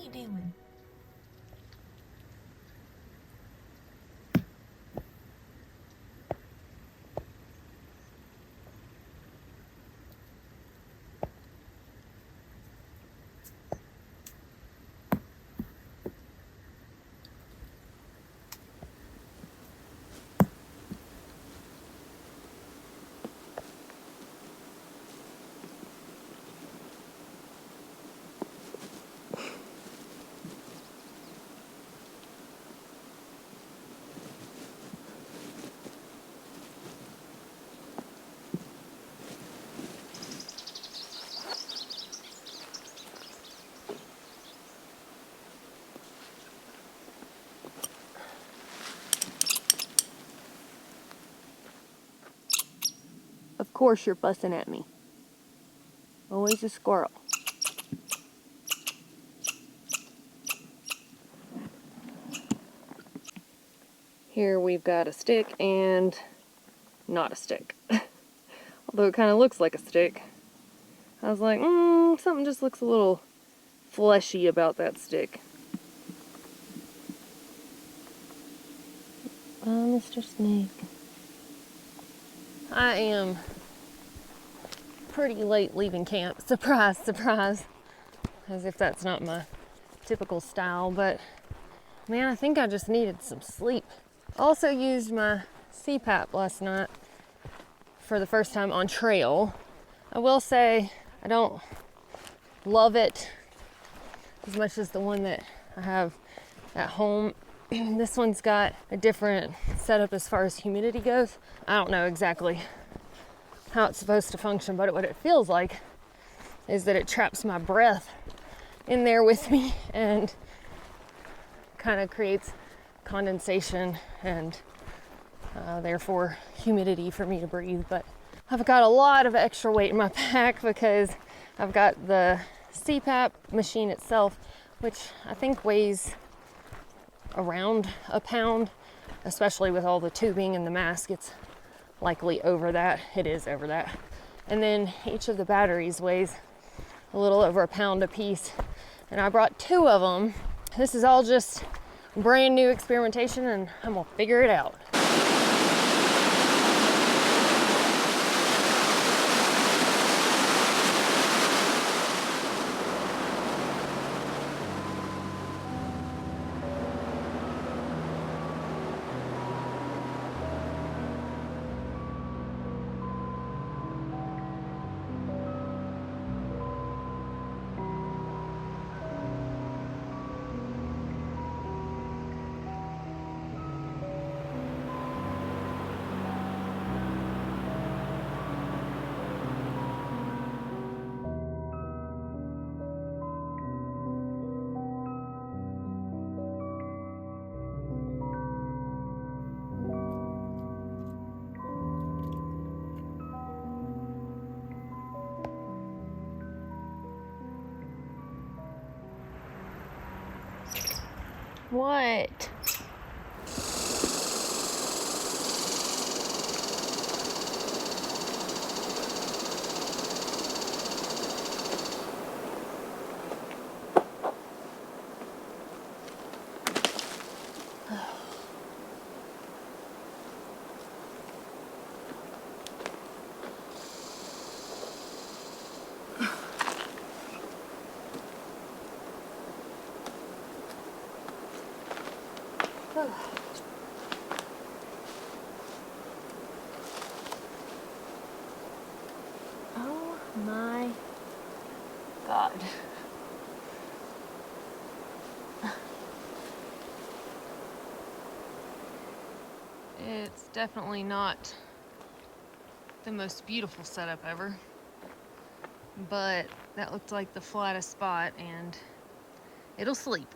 you doing? Of course you're fussing at me. Always a squirrel. Here we've got a stick and not a stick. Although it kind of looks like a stick. I was like, something just looks a little fleshy about that stick. Oh, Mr. Snake. I am pretty late leaving camp. Surprise, surprise. As if that's not my typical style, but man, I think I just needed some sleep. Also used my CPAP last night for the first time on trail. I will say I don't love it as much as the one that I have at home. This one's got a different setup as far as humidity goes. I don't know exactly how it's supposed to function, but what it feels like is that it traps my breath in there with me and kind of creates condensation and therefore humidity for me to breathe. But I've got a lot of extra weight in my pack because I've got the CPAP machine itself, which I think weighs around a pound, especially with all the tubing and the mask. It's likely over that. It is over that. And then each of the batteries weighs a little over a pound a piece. And I brought 2 of them. This is all just brand new experimentation and I'm gonna figure it out. What? Oh my God. It's definitely not the most beautiful setup ever, but that looked like the flattest spot and it'll sleep.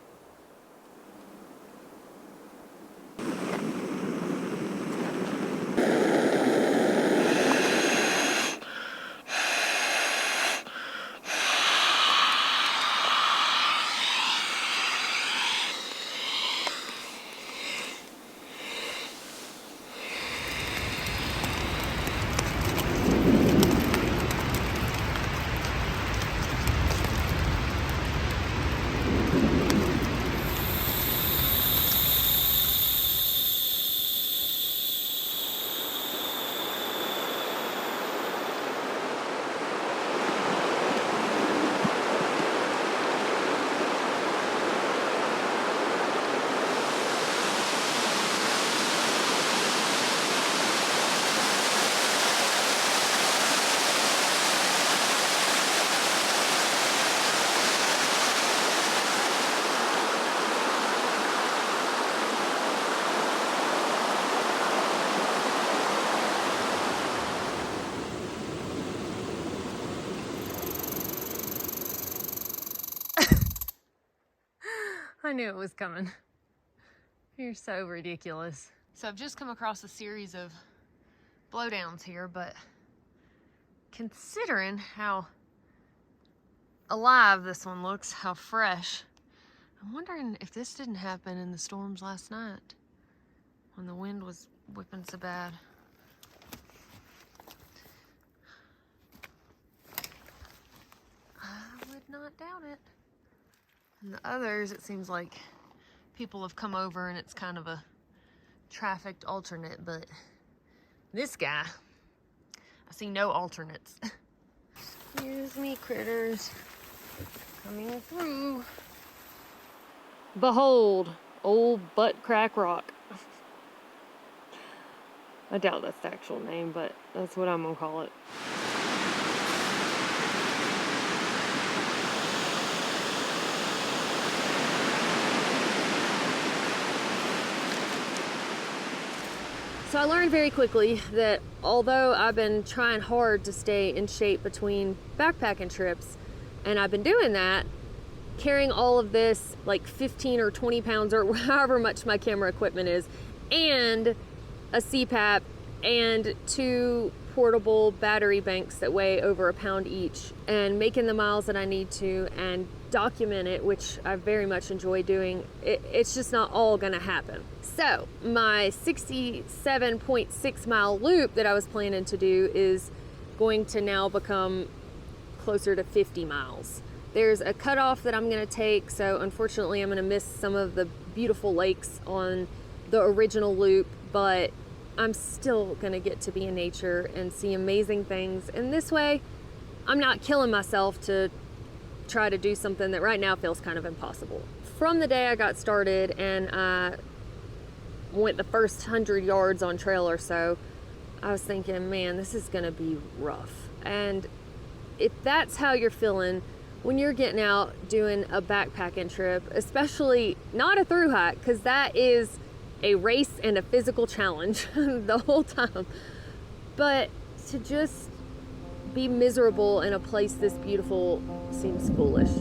I knew it was coming. You're so ridiculous. So I've just come across a series of blowdowns here, but considering how alive this one looks, how fresh, I'm wondering if this didn't happen in the storms last night when the wind was whipping so bad. I would not doubt it. And the others, it seems like people have come over and it's kind of a trafficked alternate, but this guy, I see no alternates. Excuse me, critters. Coming through. Behold, old butt crack rock. I doubt that's the actual name, but that's what I'm gonna call it. So I learned very quickly that although I've been trying hard to stay in shape between backpacking trips, and I've been doing that, carrying all of this, like 15 or 20 pounds or however much my camera equipment is, and a CPAP, and 2 portable battery banks that weigh over a pound each, and making the miles that I need to, and document it, which I very much enjoy doing, it's just not all gonna happen. So my 67.6 mile loop that I was planning to do is going to now become closer to 50 miles. There's a cutoff that I'm going to take, so unfortunately I'm going to miss some of the beautiful lakes on the original loop, but I'm still going to get to be in nature and see amazing things. And this way, I'm not killing myself to try to do something that right now feels kind of impossible. From the day I got started and I went the first 100 yards on trail or so, I was thinking, man, this is going to be rough. And if that's how you're feeling when you're getting out doing a backpacking trip, especially not a thru hike, because that is a race and a physical challenge the whole time, but to just be miserable in a place this beautiful seems foolish.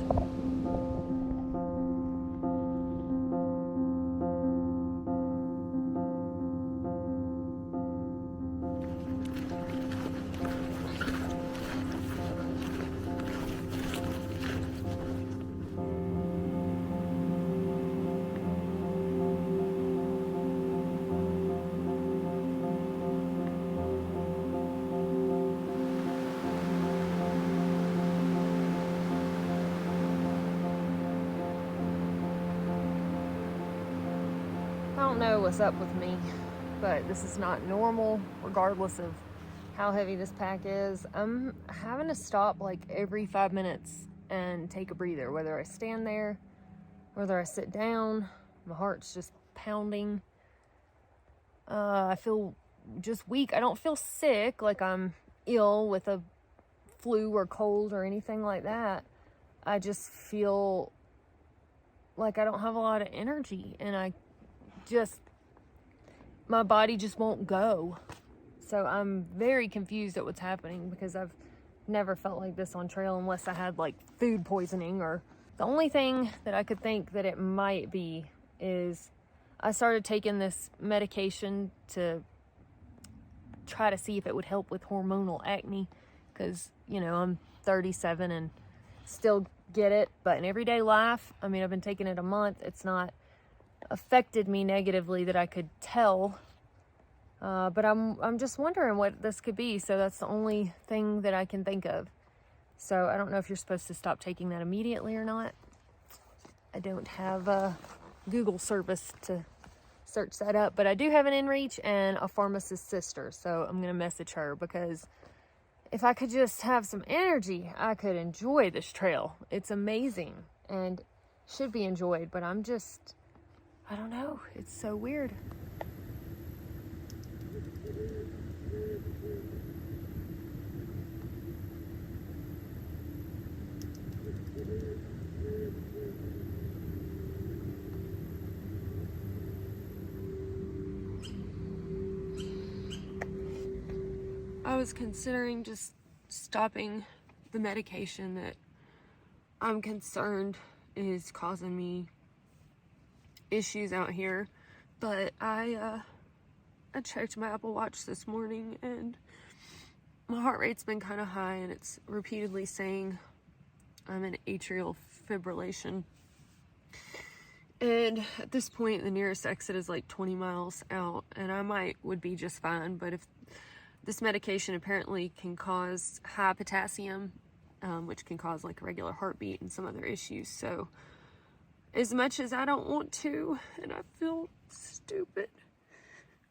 I don't know what's up with me, but this is not normal, regardless of how heavy this pack is. I'm having to stop like every 5 minutes and take a breather, whether I stand there, whether I sit down. My heart's just pounding. I feel just weak. I don't feel sick, like I'm ill with a flu or cold or anything like that. I just feel like I don't have a lot of energy, and my body just won't go. So I'm very confused at what's happening, because I've never felt like this on trail unless I had like food poisoning. Or the only thing that I could think that it might be is I started taking this medication to try to see if it would help with hormonal acne, because I'm 37 and still get it, but in everyday life, I mean, I've been taking it a month. It's not affected me negatively that I could tell, but I'm just wondering what this could be. So that's the only thing that I can think of. So I don't know if you're supposed to stop taking that immediately or not. I don't have a Google service to search that up, but I do have an InReach and a pharmacist sister, so I'm gonna message her, because if I could just have some energy, I could enjoy this trail. It's amazing and should be enjoyed, but I don't know. It's so weird. I was considering just stopping the medication that I'm concerned is causing me issues out here, but I checked my Apple Watch this morning and my heart rate's been kind of high, and it's repeatedly saying I'm in atrial fibrillation. And at this point, the nearest exit is like 20 miles out, and I would be just fine. But if this medication apparently can cause high potassium, which can cause like irregular heartbeat and some other issues. So as much as I don't want to, and I feel stupid,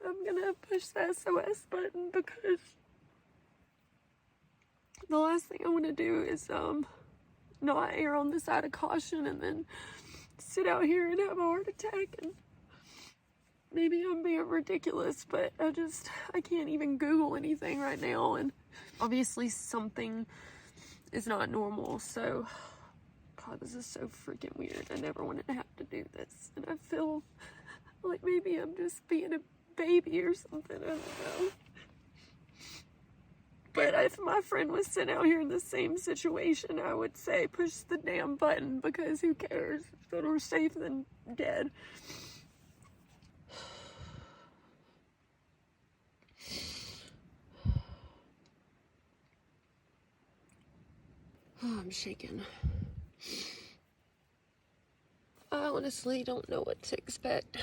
I'm gonna push the SOS button, because the last thing I want to do is not err on the side of caution and then sit out here and have a heart attack. And maybe I'm being ridiculous, but I can't even Google anything right now, and obviously something is not normal. So God, this is so freaking weird. I never wanted to have to do this, and I feel like maybe I'm just being a baby or something. I don't know. But if my friend was sitting out here in the same situation, I would say push the damn button, because who cares? It's better safe than dead. Oh, I'm shaking. I honestly don't know what to expect.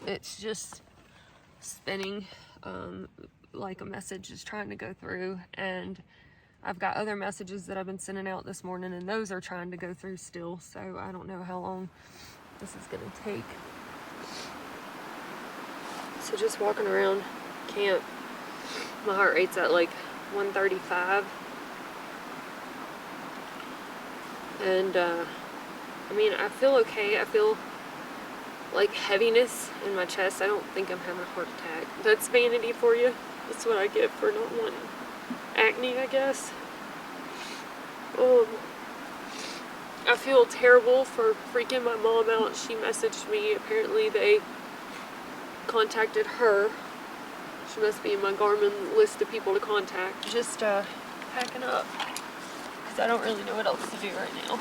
It's just spinning. Like a message is trying to go through, and I've got other messages that I've been sending out this morning, and those are trying to go through still. So I don't know how long this is gonna take. So just walking around camp, my heart rate's at like 135, and I mean, I feel okay. I feel like heaviness in my chest. I don't think I'm having a heart attack. That's vanity for you. That's what I get for not wanting acne, I guess. I feel terrible for freaking my mom out. She messaged me. Apparently they contacted her. She must be in my Garmin list of people to contact. Just packing up, because I don't really know what else to do right now.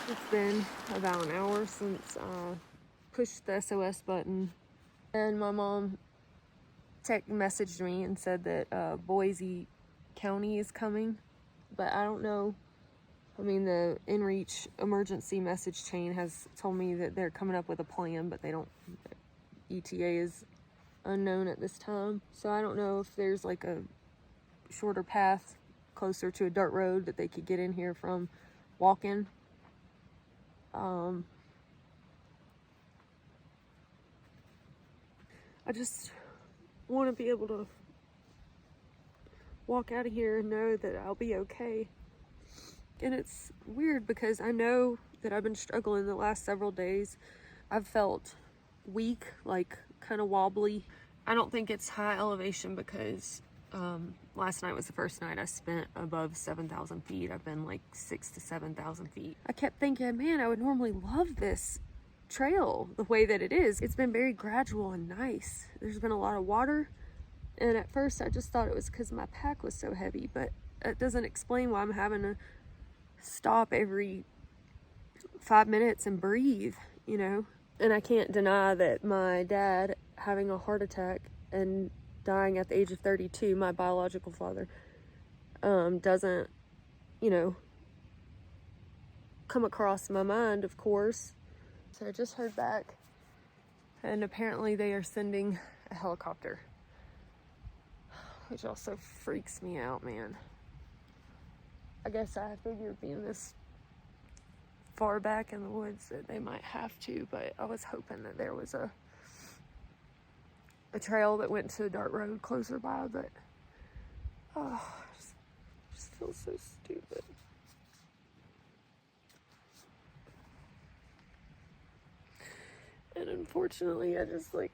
It's been about an hour since I pushed the SOS button, and my mom messaged me and said that Boise County is coming, but I don't know. I mean, the InReach emergency message chain has told me that they're coming up with a plan, but they don't, ETA is unknown at this time. So I don't know if there's like a shorter path closer to a dirt road that they could get in here from walking. I just want to be able to walk out of here and know that I'll be okay. And it's weird, because I know that I've been struggling the last several days. I've felt weak, like kind of wobbly. I don't think it's high elevation, because last night was the first night I spent above 7,000 feet. I've been like 6,000 to 7,000 feet. I kept thinking, man, I would normally love this trail the way that it is. It's been very gradual and nice. There's been a lot of water, and at first I just thought it was because my pack was so heavy, but that doesn't explain why I'm having to stop every 5 minutes and breathe, you know. And I can't deny that my dad having a heart attack and dying at the age of 32, my biological father, doesn't, you know, come across my mind, of course. So I just heard back, and apparently they are sending a helicopter, which also freaks me out, man. I guess I figured being this far back in the woods that they might have to, but I was hoping that there was a trail that went to a dirt road closer by, but I just feel so stupid. And unfortunately, I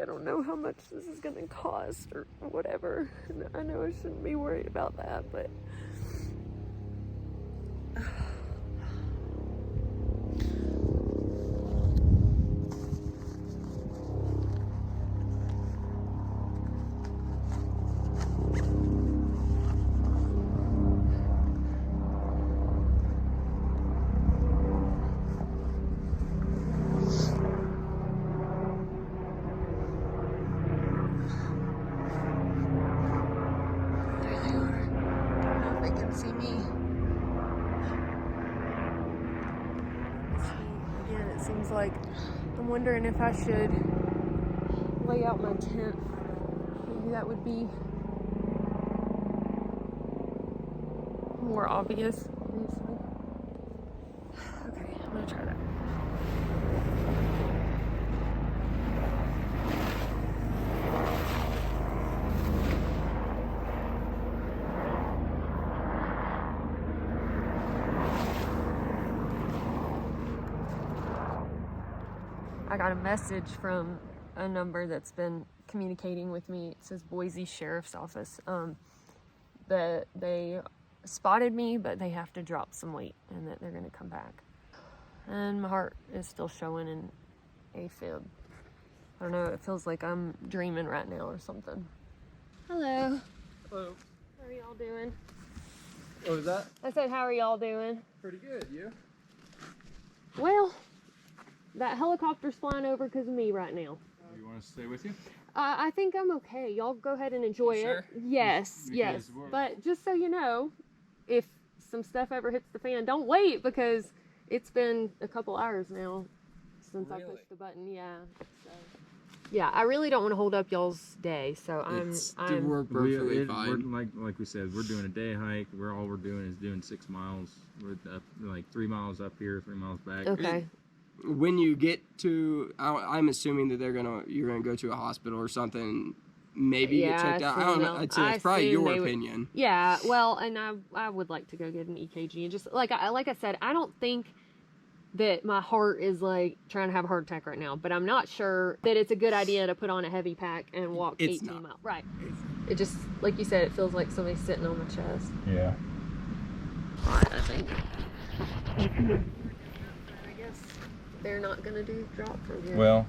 don't know how much this is gonna cost or whatever. And I know I shouldn't be worried about that, but me. Again, it seems like I'm wondering if I should lay out my tent. Maybe that would be more obvious. Okay, I'm gonna try that. I got a message from a number that's been communicating with me. It says Boise Sheriff's Office. That they spotted me, but they have to drop some weight and that they're going to come back. And my heart is still showing an AFib. I don't know, it feels like I'm dreaming right now or something. Hello. Hello. How are y'all doing? What was that? I said, how are y'all doing? Pretty good, you? Well, that helicopter's flying over because of me right now. You want us to stay with you? I think I'm okay. Y'all go ahead and enjoy it. Sure? Yes, yes. But just so you know, if some stuff ever hits the fan, don't wait because it's been a couple hours now since I pushed the button. Yeah. So, yeah, I really don't want to hold up y'all's day, so we're perfectly fine. Like we said, we're doing a day hike. All we're doing is doing 6 miles. We're up, like 3 miles up here, 3 miles back. Okay. When you get to, I'm assuming that you're gonna go to a hospital or something. Maybe get checked out. I don't know. I'd say that's probably your opinion. Yeah. Well, and I would like to go get an EKG and just like I said, I don't think that my heart is like trying to have a heart attack right now, but I'm not sure that it's a good idea to put on a heavy pack and walk 18 miles. Right. It just, like you said, it feels like somebody's sitting on my chest. Yeah. Right, I think. I guess they're not gonna do drop from here. Well.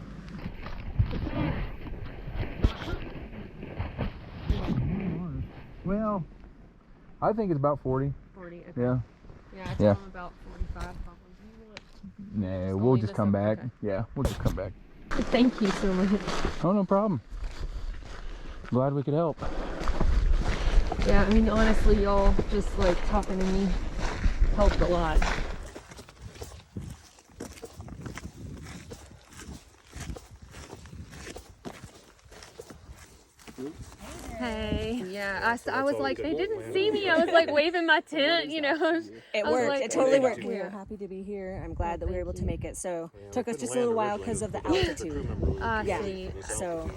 Well, I think it's about 40. 40. Okay. Yeah. Yeah, I told them about 45 probably. Nah, we'll just come back. Okay. Yeah, we'll just come back. Thank you so much. Oh, no problem. Glad we could help. Yeah, I mean, honestly, y'all just like talking to me helped a lot. Hey. Yeah, I was like, they didn't see me. I was like waving my tent, you know. It worked. Like, it totally worked. We are happy to be here. I'm glad that we were able to make it. So it took us just a little while because of the altitude. I see. So.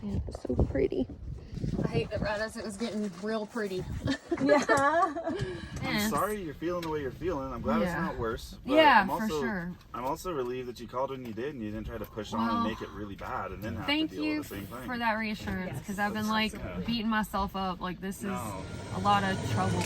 Man, it's so pretty. I hate that right as it was getting real pretty. Yeah. I'm sorry you're feeling the way you're feeling. I'm glad it's not worse. But Yeah, I'm also, for sure. I'm also relieved that you called when you did and you didn't try to push on and make it really bad and then have to Thank deal you with the same thing. for that reassurance, because I've been like beating myself up. Like this is a lot of trouble.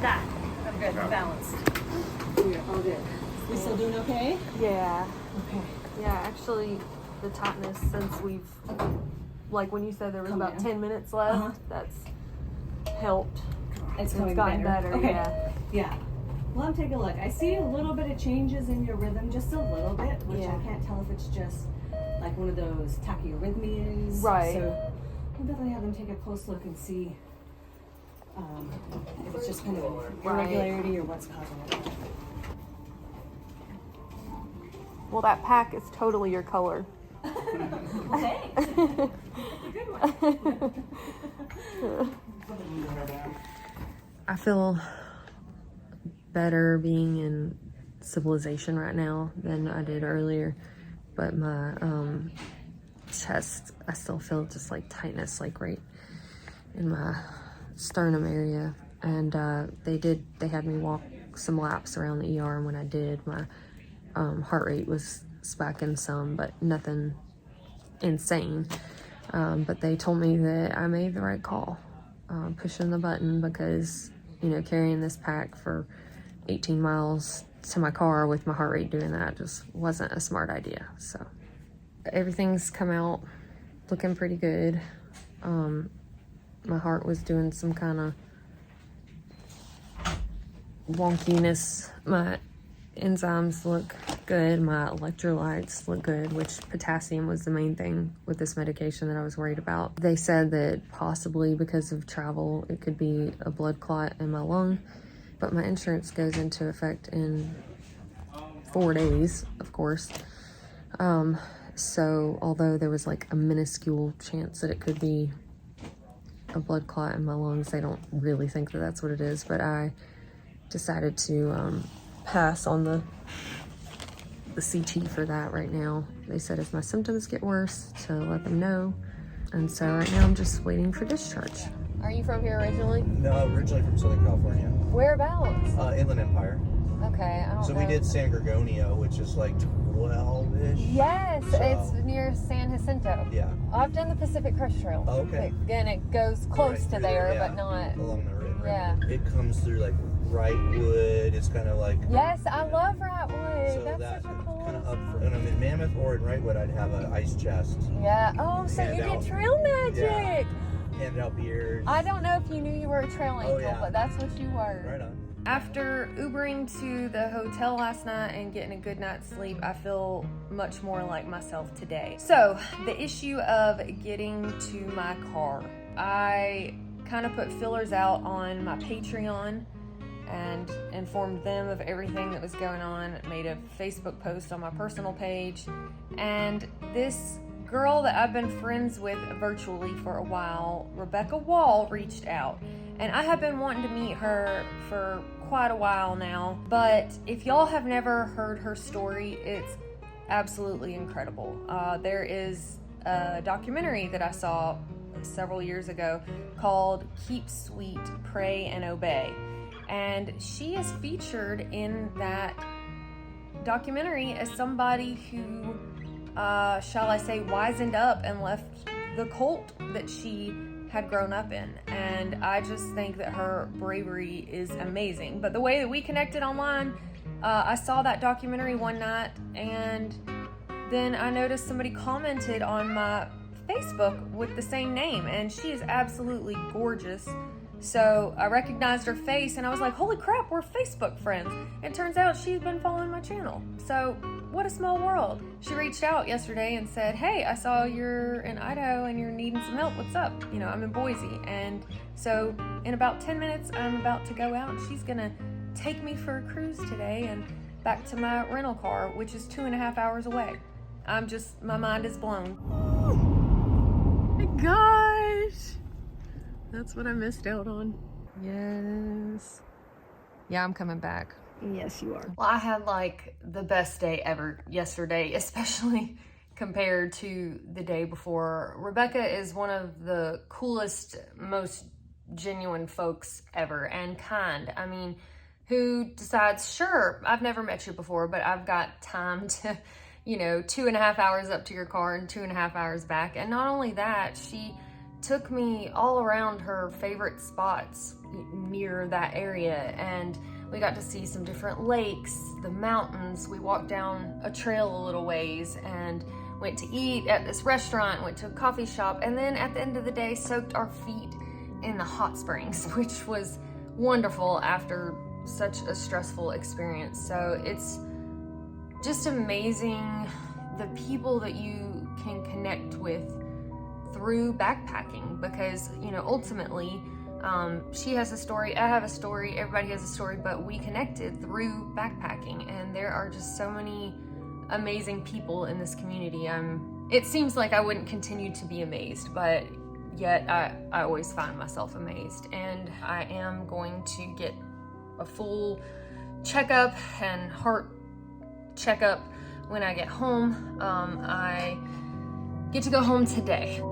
That. I'm good. I'm balanced. We're all good. We still doing okay? Yeah. Okay. Yeah, actually, the tightness since we've, like when you said there was about 10 minutes left, that's helped. It's gotten better. Okay. Yeah. Yeah. Well, take a look. I see a little bit of changes in your rhythm, just a little bit, which I can't tell if it's just like one of those tachyarrhythmias. Right. So we'll definitely have them take a close look and see if it's just kind of irregularity or what's causing it. Well, that pack is totally your color. Thanks. Good one. I feel better being in civilization right now than I did earlier, but my chest, I still feel just like tightness, like right in my sternum area. And they had me walk some laps around the ER, and when I did, my heart rate was spiking some, but nothing insane. But they told me that I made the right call, pushing the button, because, you know, carrying this pack for 18 miles to my car with my heart rate doing that just wasn't a smart idea. So everything's come out looking pretty good. My heart was doing some kind of wonkiness. My enzymes look good, my electrolytes look good, which potassium was the main thing with this medication that I was worried about. They said that possibly because of travel, it could be a blood clot in my lung, but my insurance goes into effect in 4 days, of course. So although there was like a minuscule chance that it could be a blood clot in my lungs, they don't really think that that's what it is, but I decided to pass on the CT for that right now. They said if my symptoms get worse to let them know, and so right now I'm just waiting for discharge. Are you from here originally? No, originally from Southern California. Whereabouts? Inland Empire. Okay, I don't know. So we did San Gorgonio, which is like 12-ish. Yes, so, it's near San Jacinto. Yeah. I've done the Pacific Crest Trail. Oh, okay. Again, it goes close Right to there, yeah, but not along the river. Yeah. It comes through like Wrightwood. It's kind of like. Yes, I love Wrightwood. So that's such a cool kind of up for, when I'm in Mammoth or in Wrightwood, I'd have an ice chest. Yeah. Oh, so Hand you out. did trail magic. Yeah. Handed out beers. I don't know if you knew you were a trail angel, yeah. but that's what you were. Right on. After Ubering to the hotel last night and getting a good night's sleep, I feel much more like myself today. So, the issue of getting to my car. I kind of put fillers out on my Patreon and informed them of everything that was going on, made a Facebook post on my personal page, and this girl that I've been friends with virtually for a while, Rebecca Wall, reached out. And I have been wanting to meet her for quite a while now, but if y'all have never heard her story, it's absolutely incredible. There is a documentary that I saw several years ago called Keep Sweet, Pray and Obey. And she is featured in that documentary as somebody who, shall I say, wisened up and left the cult that she had grown up in. And I just think that her bravery is amazing. But the way that we connected online, I saw that documentary one night, and then I noticed somebody commented on my Facebook with the same name, and she is absolutely gorgeous. So I recognized her face and I was like, holy crap, we're Facebook friends. And it turns out she's been following my channel. So what a small world. She reached out yesterday and said, hey, I saw you're in Idaho and you're needing some help. What's up? You know, I'm in Boise. And so in about 10 minutes, I'm about to go out and she's gonna take me for a cruise today and back to my rental car, which is 2.5 hours away. My mind is blown. Oh my gosh. That's what I missed out on. Yes. Yeah, I'm coming back. Yes, you are. Well, I had like the best day ever yesterday, especially compared to the day before. Rebecca is one of the coolest, most genuine folks ever, and kind. I mean, who decides, sure, I've never met you before, but I've got time to, 2.5 hours up to your car and 2.5 hours back. And not only that, she took me all around her favorite spots near that area, and we got to see some different lakes, the mountains. We walked down a trail a little ways and went to eat at this restaurant, went to a coffee shop, and then at the end of the day soaked our feet in the hot springs, which was wonderful after such a stressful experience. So it's just amazing the people that you can connect with through backpacking, because, you know, ultimately she has a story, I have a story, everybody has a story, but we connected through backpacking, and there are just so many amazing people in this community. It seems like I wouldn't continue to be amazed, but yet I always find myself amazed, and I am going to get a full checkup and heart checkup when I get home. I get to go home today.